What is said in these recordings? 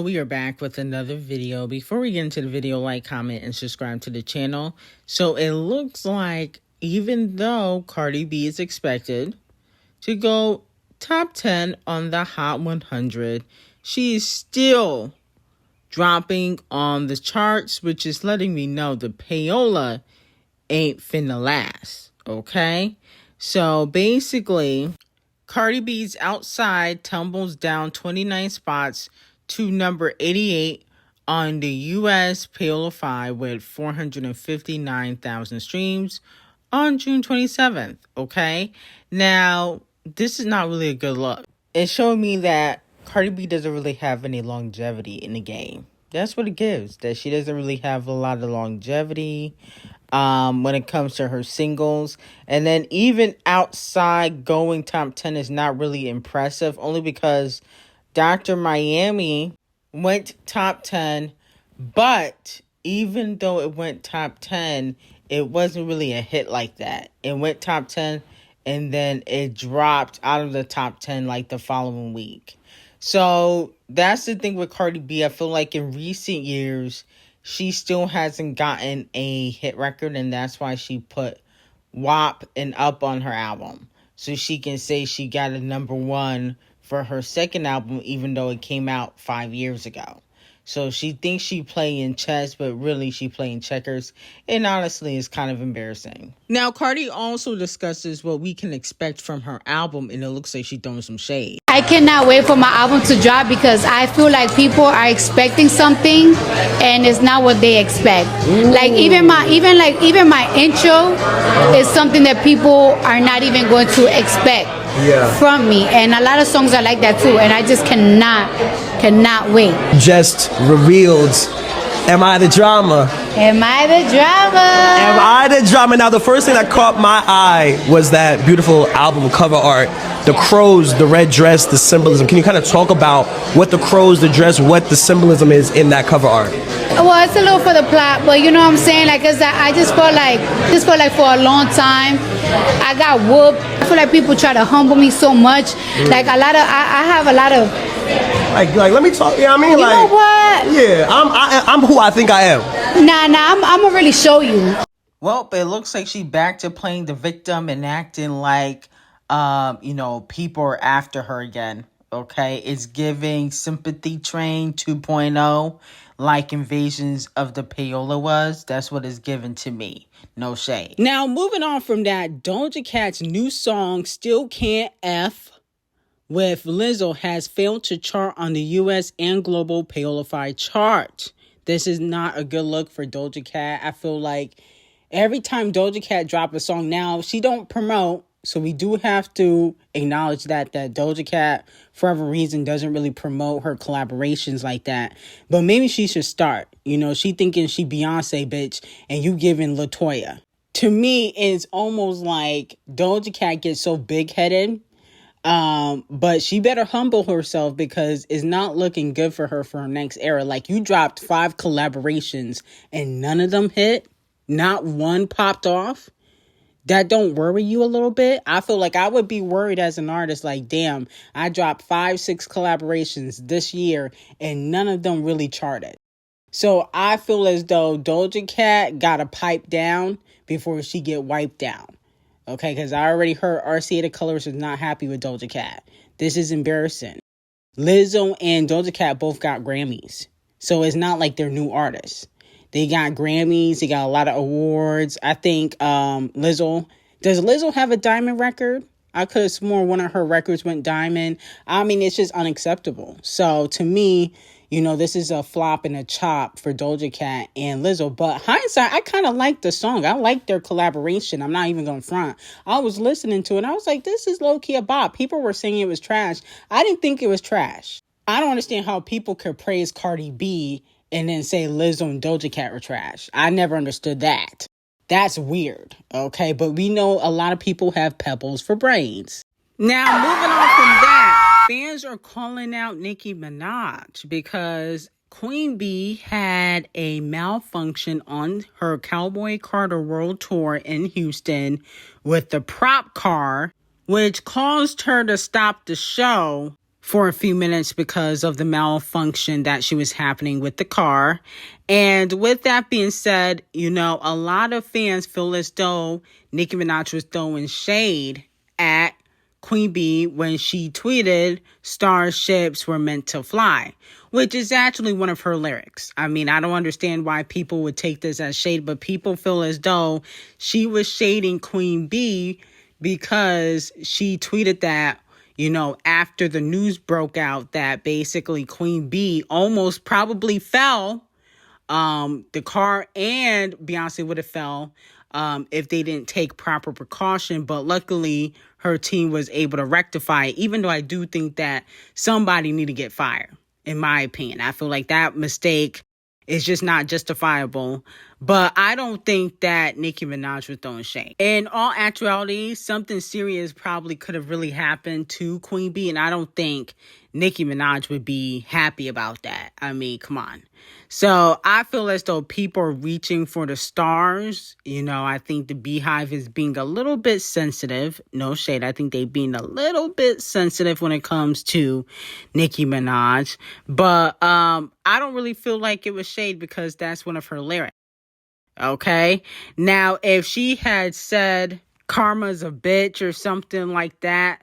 we are back with another video. Before we get into the video, like, comment, and subscribe to the channel. So it looks like even though Cardi B is expected to go top 10 on the Hot 100, she is still dropping on the charts, which is letting me know the payola ain't finna last, okay? So basically, Cardi B's Outside tumbles down 29 spots to number 88 on the US Payola 5 with 459,000 streams on June 27th, okay? Now, this is not really a good look. It showed me that Cardi B doesn't really have any longevity in the game. That's what it gives, that she doesn't really have a lot of longevity when it comes to her singles. And then even Outside going top 10 is not really impressive, only because Dr. Miami went top 10, but even though it went top 10, it wasn't really a hit like that. It went top 10 and then it dropped out of the top 10 like the following week. So that's the thing with Cardi B. I feel like in recent years, she still hasn't gotten a hit record, and that's why she put WAP and Up on her album. So she can say she got a number 1 for her second album, even though it came out 5 years ago. So she thinks she playing chess, but really she playing checkers. And honestly, it's kind of embarrassing. Now, Cardi also discusses what we can expect from her album, and it looks like she's throwing some shade. I cannot wait for my album to drop because I feel like people are expecting something and it's not what they expect. Ooh. Like even my intro is something that people are not even going to expect from me. And a lot of songs are like that too, and I just cannot wait. Just revealed, am I the drama? Am I the drama? Am I the drama? Now, the first thing that caught my eye was that beautiful album cover art. The crows, the red dress, the symbolism. Can you kind of talk about what the crows, the dress, what the symbolism is in that cover art? Well, it's a little for the plot, but you know what I'm saying? Like, I just felt like for a long time, I got whooped. I feel like people try to humble me so much. Like I have a lot of. Like, let me talk. Yeah, I mean, you know what? Yeah, I'm who I think I am. Nah, I'm gonna really show you. Well, it looks like she back to playing the victim and acting like, people are after her again. Okay, it's giving Sympathy Train 2.0, like Invasions of the Payola was. That's what it's given to me. No shade. Now, moving on from that, Doja Cat's new song, Still Can't F, with Lizzo, has failed to chart on the US and global Payola 5 chart. This is not a good look for Doja Cat. I feel like every time Doja Cat drop a song now, she don't promote. So we do have to acknowledge that Doja Cat, for whatever reason, doesn't really promote her collaborations like that. But maybe she should start. She thinking she Beyonce, bitch, and you giving LaToya. To me, it's almost like Doja Cat gets so big-headed. But she better humble herself because it's not looking good for her next era. Like, you dropped 5 collaborations and none of them hit. Not one popped off. That don't worry you a little bit? I feel like I would be worried as an artist, like, damn, I dropped 5-6 collaborations this year and none of them really charted. So I feel as though Doja Cat got to pipe down before she get wiped down. Okay, because I already heard RCA The Colors is not happy with Doja Cat. This is embarrassing. Lizzo and Doja Cat both got Grammys. So it's not like they're new artists. They got Grammys. They got a lot of awards. I think Lizzo... Does Lizzo have a diamond record? I could have sworn one of her records went diamond. I mean, it's just unacceptable. So to me, this is a flop and a chop for Doja Cat and Lizzo. But hindsight, I kind of like the song. I like their collaboration. I'm not even going to front. I was listening to it and I was like, this is low-key a bop. People were saying it was trash. I didn't think it was trash. I don't understand how people could praise Cardi B and then say Lizzo and Doja Cat were trash. I never understood that. That's weird, okay? But we know a lot of people have pebbles for brains. Now, moving on from that, fans are calling out Nicki Minaj because Queen Bee had a malfunction on her Cowboy Carter World Tour in Houston with the prop car, which caused her to stop the show for a few minutes because of the malfunction that she was happening with the car. And with that being said, you know, a lot of fans feel as though Nicki Minaj was throwing shade at Queen Bee when she tweeted starships were meant to fly, which is actually one of her lyrics. I mean, I don't understand why people would take this as shade, but people feel as though she was shading Queen Bee because she tweeted that, you know, after the news broke out that basically Queen Bee almost probably fell. The car and Beyonce would have fell if they didn't take proper precaution. But luckily, her team was able to rectify it, even though I do think that somebody need to get fired, in my opinion. I feel like that mistake is just not justifiable. But I don't think that Nicki Minaj was throwing shade. In all actuality, something serious probably could have really happened to Queen Bee, and I don't think Nicki Minaj would be happy about that. I mean, come on. So I feel as though people are reaching for the stars. You know, I think the Beehive is being a little bit sensitive. No shade. I think they're being a little bit sensitive when it comes to Nicki Minaj. But I don't really feel like it was shade because that's one of her lyrics. Okay? Now, if she had said karma's a bitch or something like that,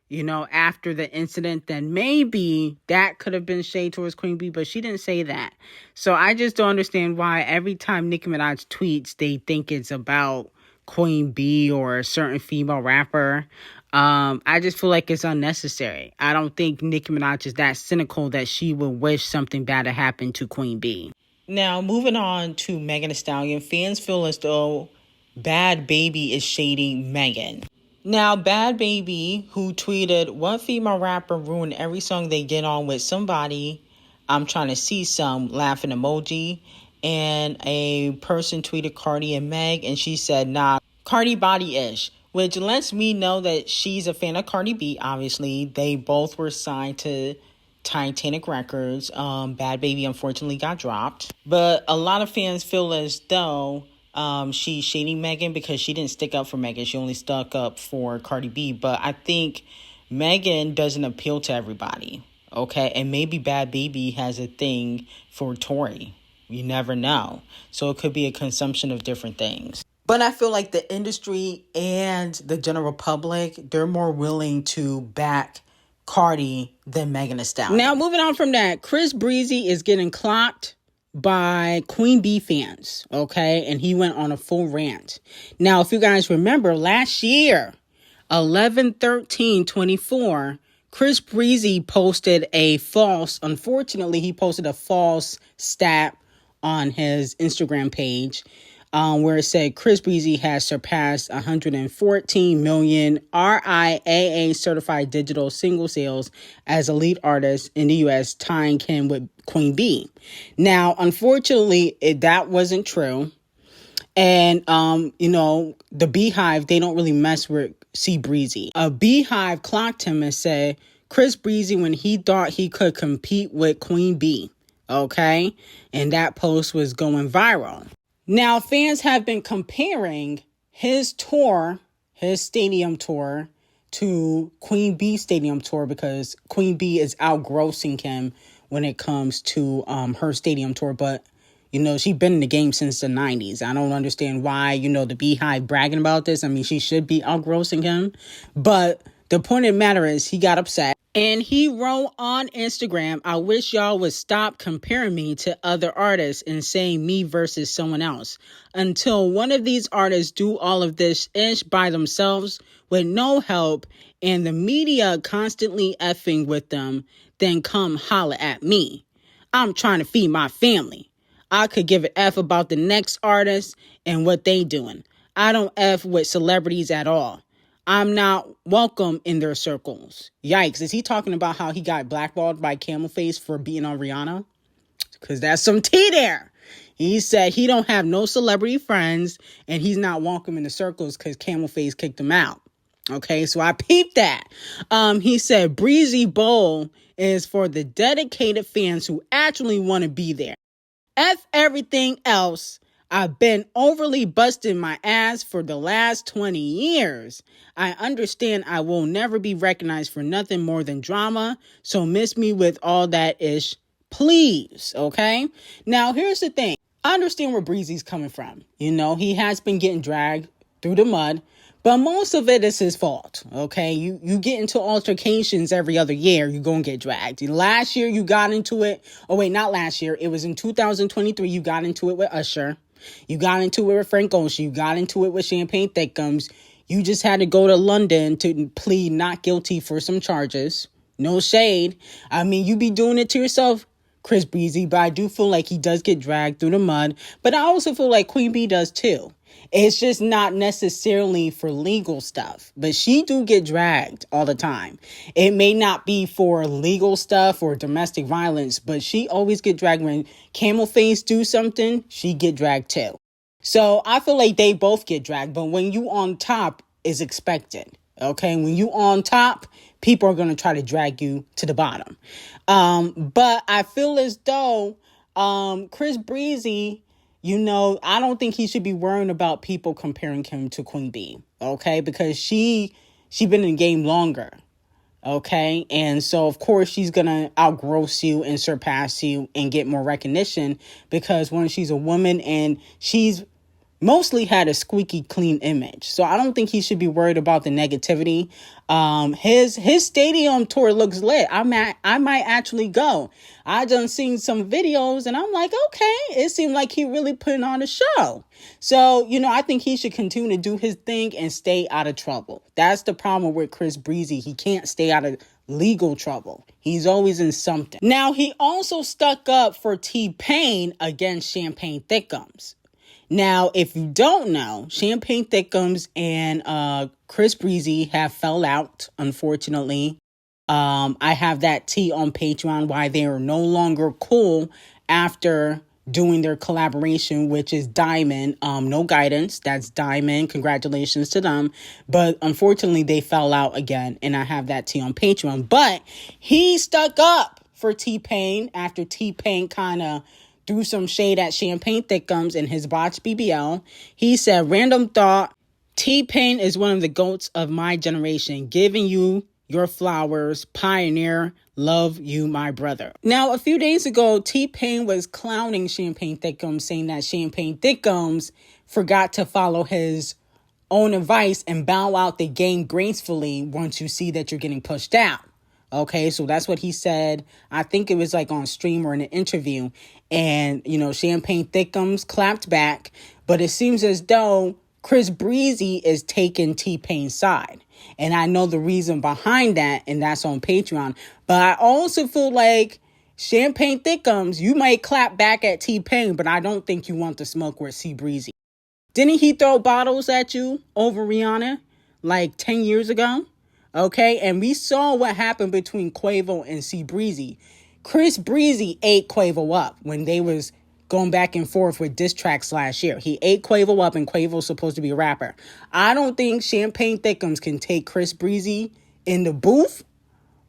you know, after the incident, then maybe that could have been shade towards Queen Bee, but she didn't say that. So I just don't understand why every time Nicki Minaj tweets, they think it's about Queen Bee or a certain female rapper. I just feel like it's unnecessary. I don't think Nicki Minaj is that cynical that she would wish something bad to happen to Queen Bee. Now, moving on to Megan Thee Stallion, fans feel as though Bhad Bhabie is shading Megan. Now, Bhad Bhabie, who tweeted, "One female rapper ruined every song they get on with somebody. I'm trying to see some," laughing emoji. And a person tweeted Cardi and Meg, and she said, "Nah, Cardi body-ish," which lets me know that she's a fan of Cardi B, obviously. They both were signed to Titanic Records. Bhad Bhabie unfortunately got dropped. But a lot of fans feel as though she's shading Megan because she didn't stick up for Megan. She only stuck up for Cardi B. But I think Megan doesn't appeal to everybody. Okay? And maybe Bhad Bhabie has a thing for Tory. You never know. So it could be a consumption of different things. But I feel like the industry and the general public, they're more willing to back Cardi than Megan Thee Stallion. Now, moving on from that, Chris Brëëzy is getting clocked by Queen Bee fans, okay? And he went on a full rant. Now, if you guys remember, last year, 11/13/24, Chris Brëëzy posted unfortunately, he posted a false stat on his Instagram page where it said Chris Brëëzy has surpassed 114 million RIAA certified digital single sales as a lead artist in the U.S., tying him with Queen Bee. Now, unfortunately, that wasn't true. And, you know, the Beehive, they don't really mess with Brëëzy. A Beehive clocked him and said, Chris Brëëzy when he thought he could compete with Queen Bee. Okay? And that post was going viral. Now, fans have been comparing his tour, his stadium tour, to Queen Bee's stadium tour because Queen Bee is outgrossing him when it comes to her stadium tour. But, you know, she's been in the game since the 90s. I don't understand why, you know, the Beehive bragging about this. I mean, she should be outgrossing him. But the point of the matter is he got upset. And he wrote on Instagram, "I wish y'all would stop comparing me to other artists and saying me versus someone else. Until one of these artists do all of this ish by themselves with no help and the media constantly effing with them, then come holler at me. I'm trying to feed my family. I could give an F about the next artist and what they doing. I don't F with celebrities at all. I'm not welcome in their circles." Yikes. Is he talking about how he got blackballed by Camel Face for being on Rihanna? Because that's some tea there. He said he don't have no celebrity friends and he's not welcome in the circles because Camel Face kicked him out. Okay, so I peeped that. He said Brëëzy Bowl is for the dedicated fans who actually want to be there. F everything else. I've been overly busting my ass for the last 20 years. I understand I will never be recognized for nothing more than drama, so miss me with all that ish, please, okay? Now, here's the thing. I understand where Brëëzy's coming from. You know, he has been getting dragged through the mud, but most of it is his fault, okay? You get into altercations every other year, you're going to get dragged. Last year, you got into it. Oh, wait, not last year. It was in 2023, you got into it with Usher. You got into it with Frank Ocean. You got into it with Champagne Thickums. You just had to go to London to plead not guilty for some charges. No shade. I mean, you be doing it to yourself, Chris Brëëzy, but I do feel like he does get dragged through the mud. But I also feel like Queen Bee does too. It's just not necessarily for legal stuff, but she do get dragged all the time. It may not be for legal stuff or domestic violence, but she always get dragged. When Camel Face do something, she get dragged too. So I feel like they both get dragged, but when you on top is expected. Okay, when you on top, people are going to try to drag you to the bottom. But I feel as though Chris Brëëzy, you know, I don't think he should be worrying about people comparing him to Queen Bee, okay? Because she been in the game longer, okay? And so, of course, she's going to outgross you and surpass you and get more recognition because, one, she's a woman and she's mostly had a squeaky clean image. So I don't think he should be worried about the negativity. His stadium tour looks lit. I might actually go. I done seen some videos and I'm like, okay, it seemed like he really putting on a show. So, you know, I think he should continue to do his thing and stay out of trouble. That's the problem with Chris Brëëzy. He can't stay out of legal trouble. He's always in something. Now, he also stuck up for T-Pain against Champagne Thickums. Now, if you don't know, Champagne Thickums and Chris Brëëzy have fell out, unfortunately. I have that tea on Patreon why they are no longer cool after doing their collaboration, which is Diamond. No Guidance. That's Diamond. Congratulations to them. But unfortunately, they fell out again, and I have that tea on Patreon. But he stuck up for T-Pain after T-Pain kind of threw some shade at Champagne Thickums in his botched BBL. He said, random thought, T-Pain is one of the GOATs of my generation, giving you your flowers, pioneer, love you, my brother. Now, a few days ago, T-Pain was clowning Champagne Thickums, saying that Champagne Thickums forgot to follow his own advice and bow out the game gracefully once you see that you're getting pushed out. Okay, so that's what he said. I think it was like on stream or in an interview. And, you know, Champagne Thickums clapped back. But it seems as though Chris Brëëzy is taking T-Pain's side. And I know the reason behind that, and that's on Patreon. But I also feel like Champagne Thickums, you might clap back at T-Pain, but I don't think you want to smoke with C Brëëzy. Didn't he throw bottles at you over Rihanna like 10 years ago? Okay, and we saw what happened between Quavo and C Brëëzy. Chris Brëëzy ate Quavo up when they was going back and forth with diss tracks last year. He ate Quavo up, and Quavo's supposed to be a rapper. I don't think Champagne Thickums can take Chris Brëëzy in the booth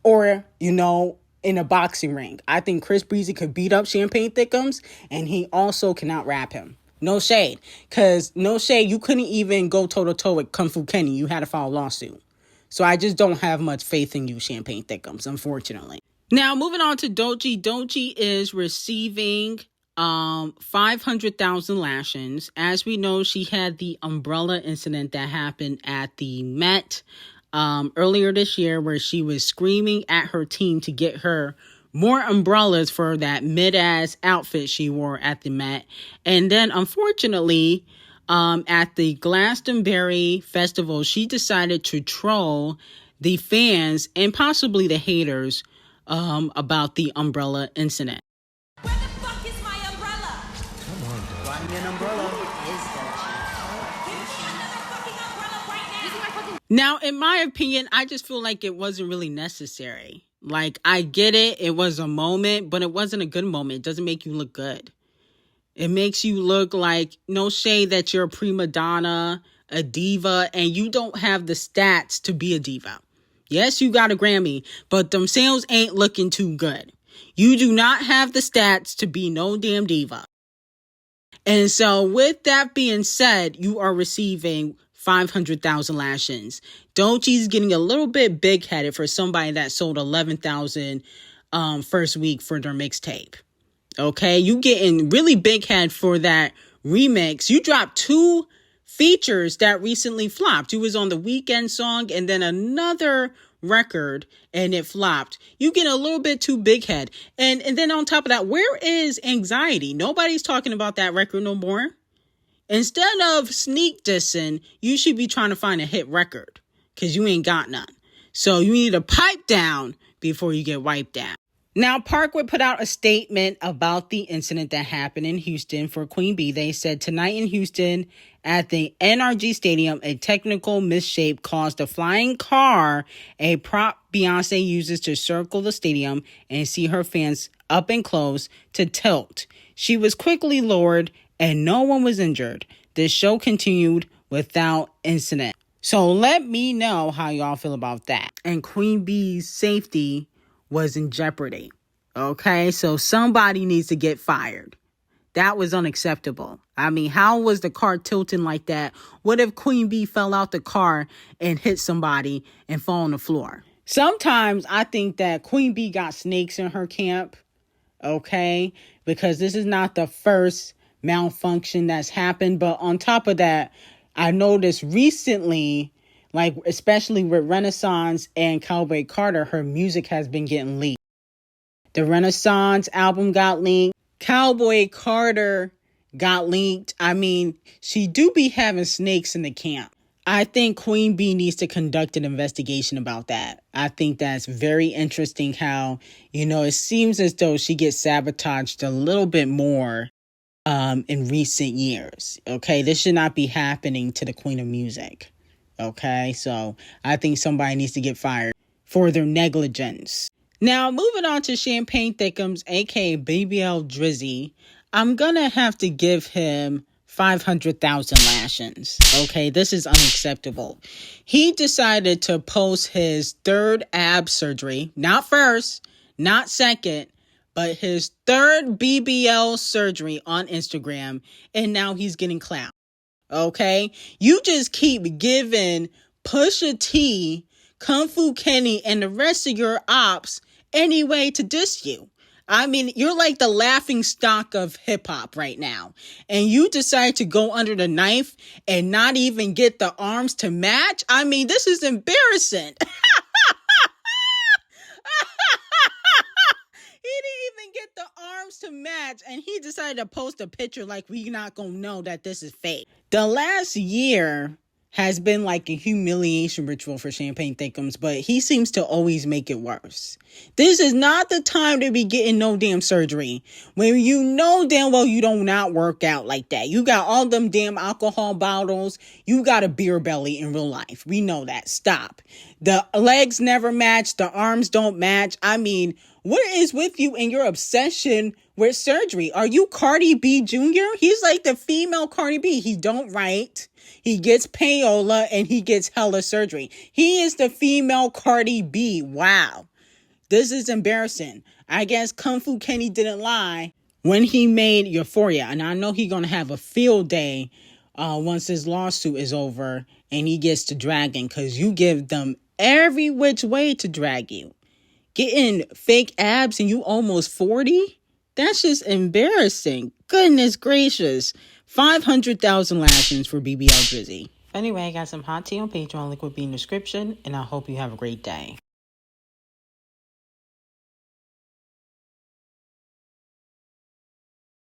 or, you know, in a boxing ring. I think Chris Brëëzy could beat up Champagne Thickums, and he also cannot rap him. No shade. Because, no shade, you couldn't even go toe-to-toe with Kung Fu Kenny. You had to file a lawsuit. So I just don't have much faith in you, Champagne Thickums, unfortunately. Now, moving on to Doja. Doja is receiving 500,000 lashings. As we know, she had the umbrella incident that happened at the Met earlier this year, where she was screaming at her team to get her more umbrellas for that mid-ass outfit she wore at the Met. And then, unfortunately, at the Glastonbury Festival, she decided to troll the fans and possibly the haters about the umbrella incident. Where the fuck is my umbrella? Come on, dog. Buy me an umbrella. Give me another fucking umbrella right now. Now, in my opinion, I just feel like it wasn't really necessary. Like, I get it. It was a moment, but it wasn't a good moment. It doesn't make you look good. It makes you look like, no shade, that you're a prima donna, a diva, and you don't have the stats to be a diva. Yes, you got a Grammy, but them sales ain't looking too good. You do not have the stats to be no damn diva. And so with that being said, you are receiving 500,000 lashings. Doechie's getting a little bit big-headed for somebody that sold 11,000 first week for their mixtape. Okay, you getting really big-head for that remix. You dropped 2 features that recently flopped. You was on the Weeknd song and then another record and it flopped. You get a little bit too big head. And then on top of that, where is Anxiety? Nobody's talking about that record no more. Instead of sneak dissing, you should be trying to find a hit record because you ain't got none. So you need to pipe down before you get wiped out. Now, Parkwood put out a statement about the incident that happened in Houston for Queen Bee. They said, tonight in Houston at the NRG Stadium, a technical misshape caused a flying car, a prop Beyonce uses to circle the stadium and see her fans up and close, to tilt. She was quickly lowered and no one was injured. The show continued without incident. So let me know how y'all feel about that. And Queen Bee's safety was in jeopardy. Okay, so somebody needs to get fired. That was unacceptable. I mean, how was the car tilting like that? What if Queen Bee fell out the car and hit somebody and fall on the floor? Sometimes I think that Queen Bee got snakes in her camp. Okay, because this is not the first malfunction that's happened. But on top of that, I noticed recently, like especially with Renaissance and Cowboy Carter, her music has been getting leaked. The Renaissance album got leaked. Cowboy Carter got leaked. I mean, she do be having snakes in the camp. I think Queen Bee needs to conduct an investigation about that. I think that's very interesting how, it seems as though she gets sabotaged a little bit more in recent years. Okay, this should not be happening to the Queen of Music. Okay, so I think somebody needs to get fired for their negligence. Now, moving on to Champagne Thickums, aka BBL Drizzy, I'm gonna have to give him 500,000 lashings. Okay, this is unacceptable. He decided to post his 3rd ab surgery, not first, not second, but his 3rd BBL surgery on Instagram, and now he's getting clout. Okay, you just keep giving Pusha T, Kung Fu Kenny, and the rest of your ops any way to diss you. I mean, you're like the laughing stock of hip hop right now. And you decide to go under the knife and not even get the arms to match. I mean, this is embarrassing. He didn't even get the arms to match, and he decided to post a picture like we not gonna know that this is fake. The last year has been like a humiliation ritual for Champagne Thickums, but he seems to always make it worse. This is not the time to be getting no damn surgery when you know damn well you don't not work out like that. You got all them damn alcohol bottles. You got a beer belly in real life. We know that. Stop. The legs never match. The arms don't match. I mean, what is with you and your obsession with surgery? Are you Cardi B Jr.? He's like the female Cardi B. He don't write. He gets payola and he gets hella surgery. He is the female Cardi B. Wow. This is embarrassing. I guess Kung Fu Kenny didn't lie when he made Euphoria. And I know he's going to have a field day once his lawsuit is over and he gets to dragging, because you give them every which way to drag you. Getting fake abs and you almost 40? That's just embarrassing. Goodness gracious. 500,000 lashings for BBL Drizzy. Anyway, I got some hot tea on Patreon. Link will be in the description. And I hope you have a great day.